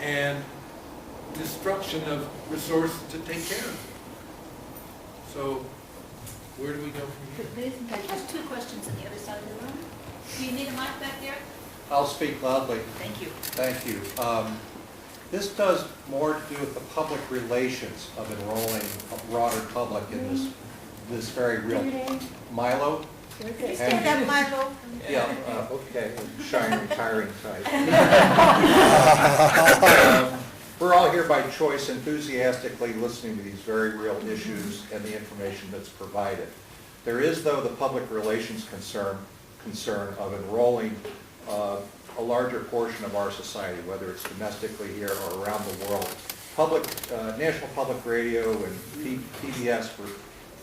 and destruction of resources to take care of. So, where do we go from here? I have two questions on the other side of the room. Do you need a mic back there? I'll speak loudly. Thank you. Thank you. This does more to do with the public relations of enrolling a broader public in this very real. Milo? Stand up, Michael. Yeah, okay, shine retiring side. We're all here by choice, enthusiastically listening to these very real issues and the information that's provided. There is, though, the public relations concern of enrolling a larger portion of our society, whether it's domestically here or around the world. National Public Radio and PBS,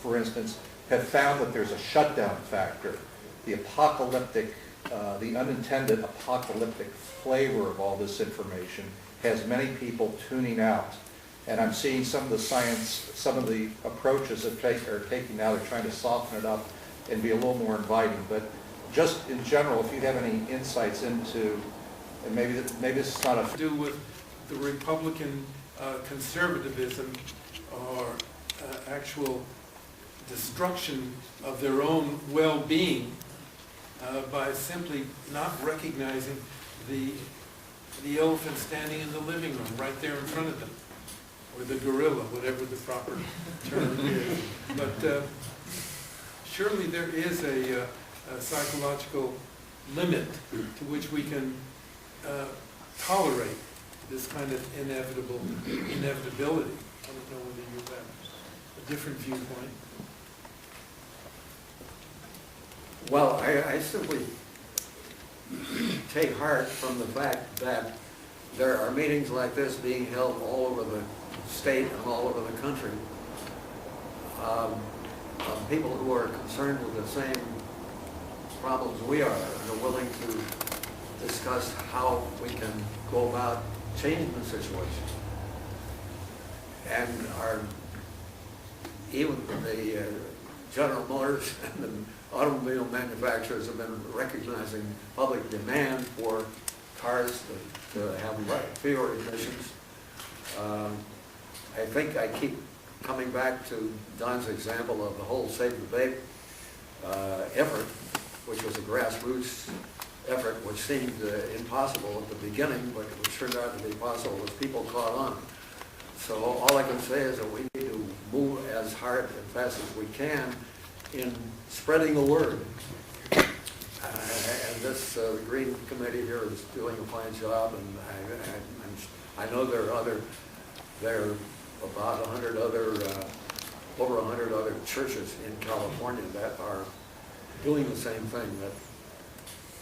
for instance, have found that there's a shutdown factor. The apocalyptic, the unintended apocalyptic flavor of all this information has many people tuning out. And I'm seeing some of the science, some of the approaches that are taking now, they're trying to soften it up and be a little more inviting. But just in general, if you have any insights into, and maybe this is not a... Do with the Republican conservatism or actual destruction of their own well-being by simply not recognizing the elephant standing in the living room right there in front of them, or the gorilla, whatever the proper term is. But surely there is a psychological limit to which we can tolerate this kind of inevitability. I don't know whether you have a different viewpoint. Well, I simply take heart from the fact that there are meetings like this being held all over the state and all over the country. People who are concerned with the same problems we are and are willing to discuss how we can go about changing the situation. And even the General Motors and the automobile manufacturers have been recognizing public demand for cars to have fewer emissions. I think I keep coming back to Don's example of the whole Save the Vape effort, which was a grassroots effort which seemed impossible at the beginning, but which turned out to be possible as people caught on. So all I can say is that we need to move as hard and fast as we can in spreading the word. And this the Green Committee here is doing a fine job, and I know there are about 100 other, over 100 other churches in California that are doing the same thing that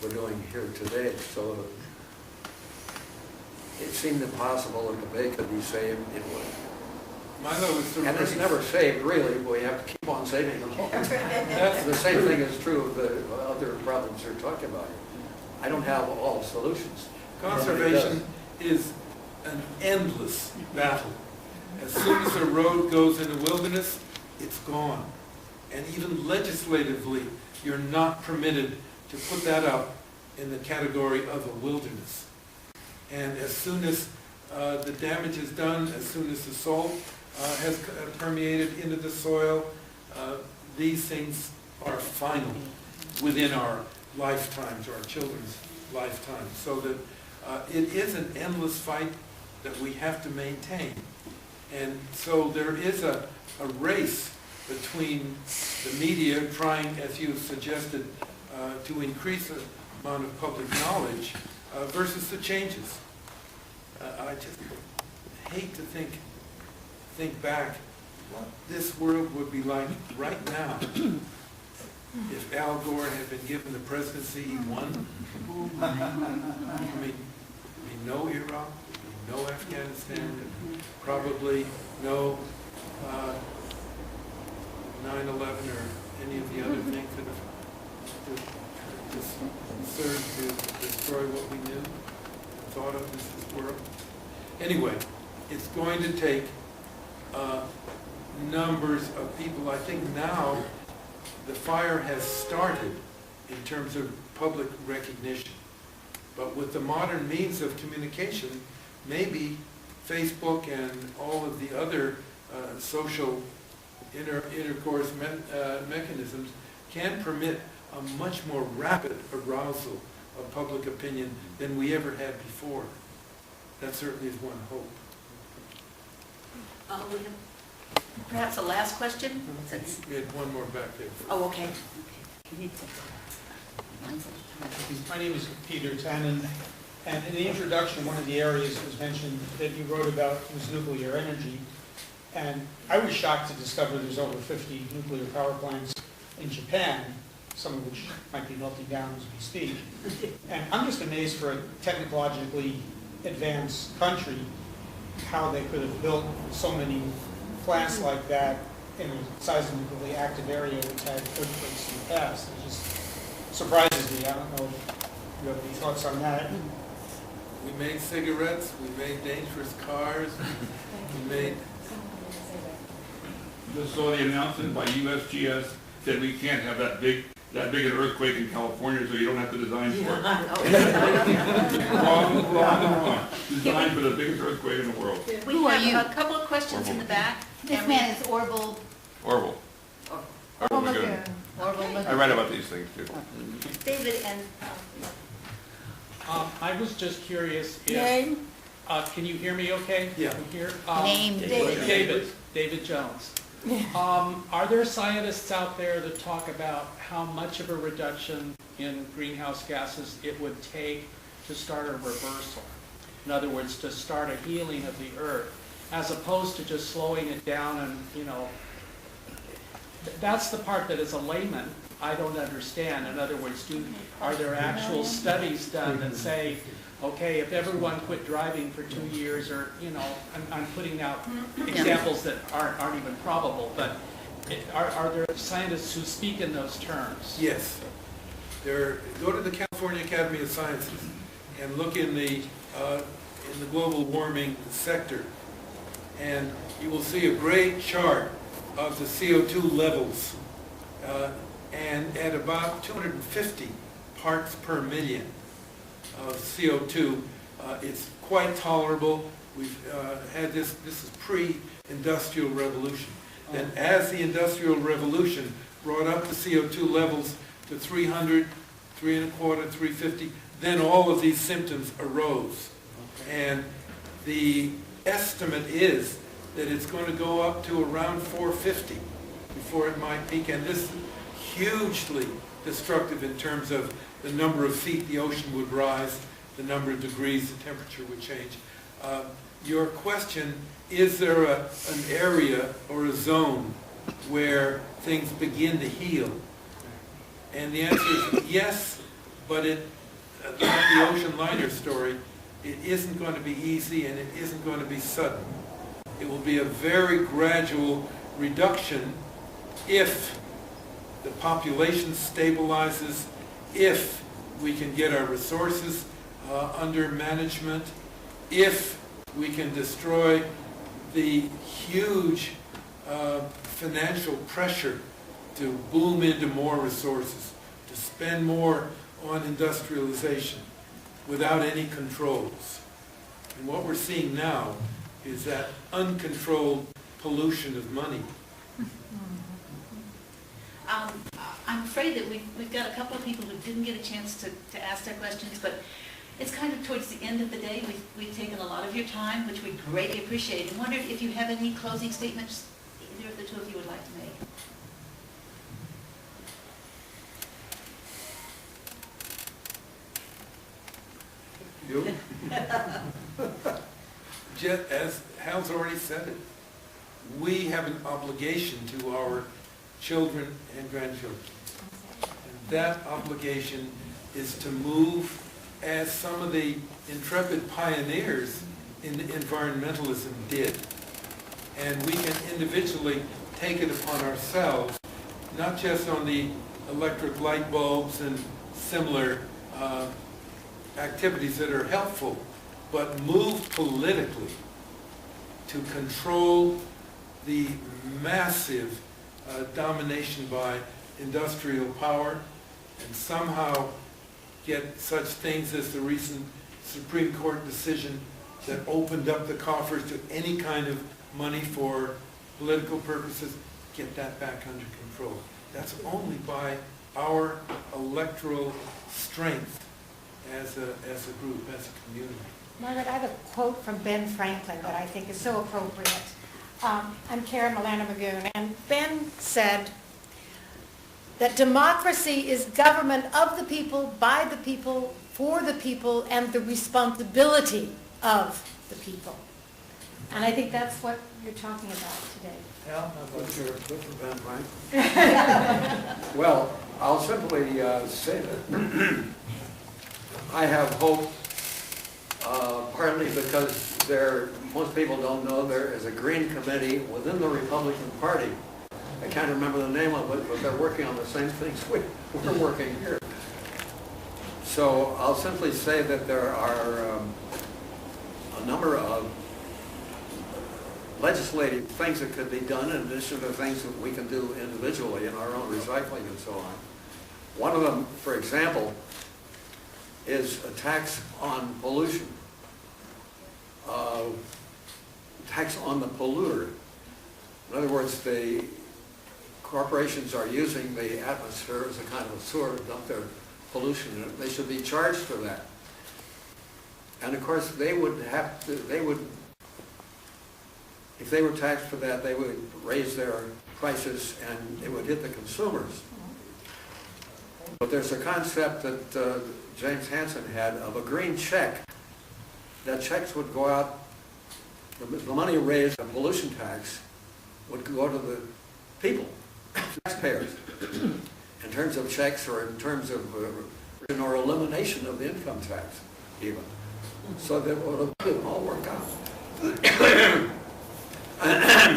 we're doing here today. So it seemed impossible that the bay could be saved. It would. Milo is And it's never saved, really. We have to keep on saving them. The same thing is true of the other problems you're talking about. I don't have all solutions. Conservation is an endless battle. As soon as a road goes in the wilderness, it's gone. And even legislatively, you're not permitted to put that up in the category of a wilderness. And as soon as the damage is done, as soon as the salt has permeated into the soil, these things are final within our lifetimes, or our children's lifetimes. So that it is an endless fight that we have to maintain. And so there is a race between the media trying, as you suggested, to increase the amount of public knowledge versus the changes. I just hate to think back what this world would be like right now if Al Gore had been given the presidency he won. I mean, no Iraq, no Afghanistan, probably no 9/11 or any of the other things that have served to destroy what we knew, thought of this world. Anyway, it's going to take numbers of people. I think now the fire has started in terms of public recognition. But with the modern means of communication, maybe Facebook and all of the other social intercourse mechanisms can permit a much more rapid arousal of public opinion than we ever had before. That certainly is one hope. We have perhaps a last question? Since, We had one more back there. oh, okay. My name is Peter Tannen, and in the introduction, one of the areas was mentioned that you wrote about was nuclear energy. And I was shocked to discover there's over 50 nuclear power plants in Japan, some of which might be melting down as we speak. And I'm just amazed for a technologically advanced country how they could have built so many plants like that in a seismically active area which had earthquakes in the past. It just surprises me. I don't know if you have any thoughts on that. We made cigarettes, we made dangerous cars, we made... Just saw the announcement by USGS that we can't have that big an earthquake in California, so you don't have to design for it. Wrong. Design for the biggest earthquake in the world. We Who are you? have a couple of questions in the back. This and man is Orville. Horrible. Horrible good. I write about these things too. David and, I was just curious if, Name? can you hear me okay? Yeah. From here? Name, David. David Jones. Are there scientists out there that talk about how much of a reduction in greenhouse gases it would take to start a reversal? In other words, to start a healing of the earth, as opposed to just slowing it down and, that's the part that as a layman, I don't understand. In other words, are there actual studies done that say, okay, if everyone quit driving for 2 years, or, I'm putting out examples that aren't even probable, but are there scientists who speak in those terms? Yes. Go to the California Academy of Sciences and look in the global warming sector, and you will see a great chart of the CO2 levels, and at about 250 parts per million of CO2, it's quite tolerable. We've had this is pre-industrial revolution. Then as the industrial revolution brought up the CO2 levels to 300, 325, 350, then all of these symptoms arose. And the estimate is that it's going to go up to around 450 before it might peak, and this is hugely destructive in terms of the number of feet the ocean would rise, the number of degrees the temperature would change. Your question, is there an area or a zone where things begin to heal? And the answer is yes, but like the ocean liner story, it isn't going to be easy and it isn't going to be sudden. It will be a very gradual reduction if the population stabilizes, if we can get our resources under management, if we can destroy the huge financial pressure to boom into more resources, to spend more on industrialization without any controls. And what we're seeing now is that uncontrolled pollution of money. I'm afraid that we've got a couple of people who didn't get a chance to ask their questions, but it's kind of towards the end of the day. We've taken a lot of your time, which we greatly appreciate, and wondered if you have any closing statements either of the two of you would like to make. You? As Hal's already said it, we have an obligation to our children and grandchildren. And that obligation is to move as some of the intrepid pioneers in environmentalism did. And we can individually take it upon ourselves, not just on the electric light bulbs and similar activities that are helpful, but move politically to control the massive domination by industrial power, and somehow get such things as the recent Supreme Court decision that opened up the coffers to any kind of money for political purposes, get that back under control. That's only by our electoral strength as a group, as a community. Margaret, I have a quote from Ben Franklin that I think is so appropriate. I'm Karen Milana Magoon, and Ben said that democracy is government of the people, by the people, for the people, and the responsibility of the people. And I think that's what you're talking about today. Al, how about your Ben Franklin? Well, I'll simply say that I have hope, partly because most people don't know there is a Green Committee within the Republican Party. I can't remember the name of it, but they're working on the same things we're working here. So I'll simply say that there are a number of legislative things that could be done in addition to things that we can do individually in our own recycling and so on. One of them, for example, is a tax on pollution. Tax on the polluter. In other words, the corporations are using the atmosphere as a kind of a sewer to dump their pollution in it. They should be charged for that. And of course, if they were taxed for that, they would raise their prices and it would hit the consumers. But there's a concept that James Hansen had of a green check. That checks would go out, the money raised on pollution tax would go to the people, taxpayers, in terms of checks or in terms of or elimination of the income tax, even. So that would all work out.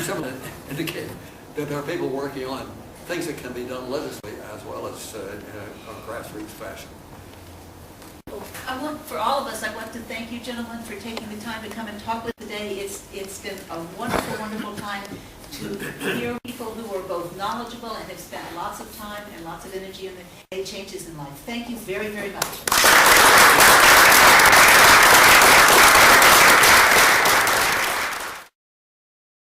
Someone indicated that there are people working on things that can be done legislatively as well as in a grassroots fashion. For all of us, I want to thank you, gentlemen, for taking the time to come and talk with us today. It's been a wonderful, wonderful time to hear people who are both knowledgeable and have spent lots of time and lots of energy in the changes in life. Thank you very, very much.